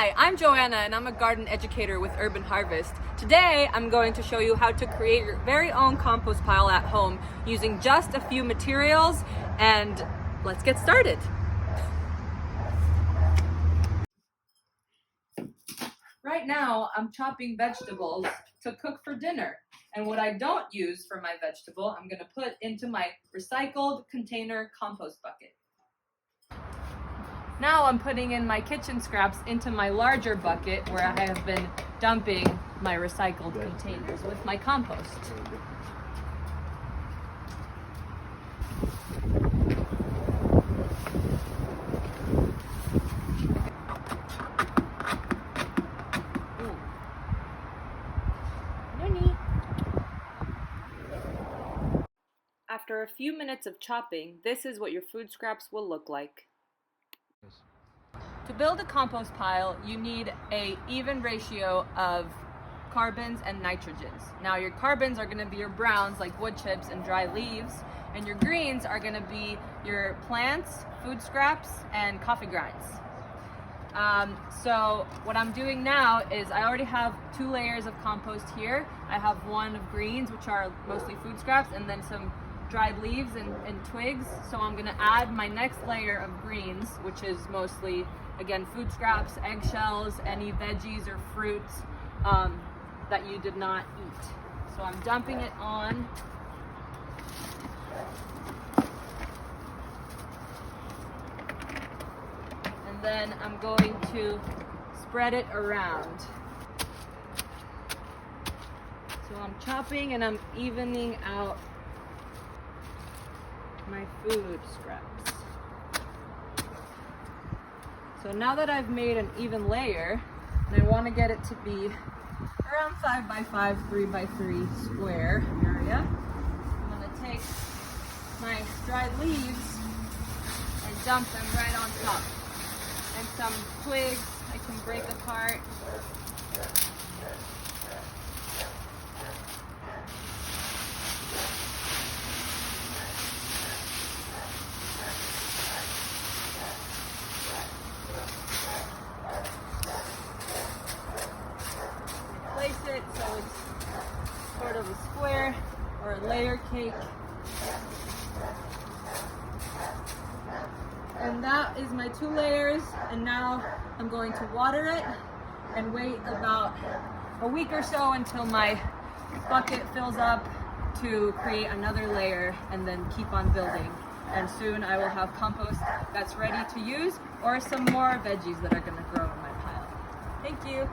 Hi, I'm Joanna and I'm a garden educator with Urban Harvest. Today I'm going to show you how to create your very own compost pile at home using just a few materials, and let's get started. Right now I'm chopping vegetables to cook for dinner, and what I don't use for my vegetable I'm going to put into my recycled container compost bucket. Now I'm putting in my kitchen scraps into my larger bucket where I have been dumping my recycled containers with my compost. After a few minutes of chopping, this is what your food scraps will look like. To build a compost pile, you need an even ratio of carbons and nitrogens. Now your carbons are going to be your browns like wood chips and dry leaves, and your greens are going to be your plants, food scraps, and coffee grinds. So what I'm doing now is I already have 2 layers of compost here. I have one of greens, which are mostly food scraps, and then some dried leaves and twigs. So I'm going to add my next layer of greens, which is mostly, again, food scraps, eggshells, any veggies or fruits that you did not eat. So I'm dumping it on. And then I'm going to spread it around. So I'm chopping and I'm evening out my food scraps. So now that I've made an even layer, and I want to get it to be around 5 by 5, 3 by 3 square area, I'm going to take my dried leaves and dump them right on top. And some twigs I can break apart. Place it so it's sort of a square or a layer cake. And that is my 2 layers, and now I'm going to water it and wait about a week or so until my bucket fills up to create another layer, and then keep on building. And soon I will have compost that's ready to use, or some more veggies that are going to grow in my pile. Thank you.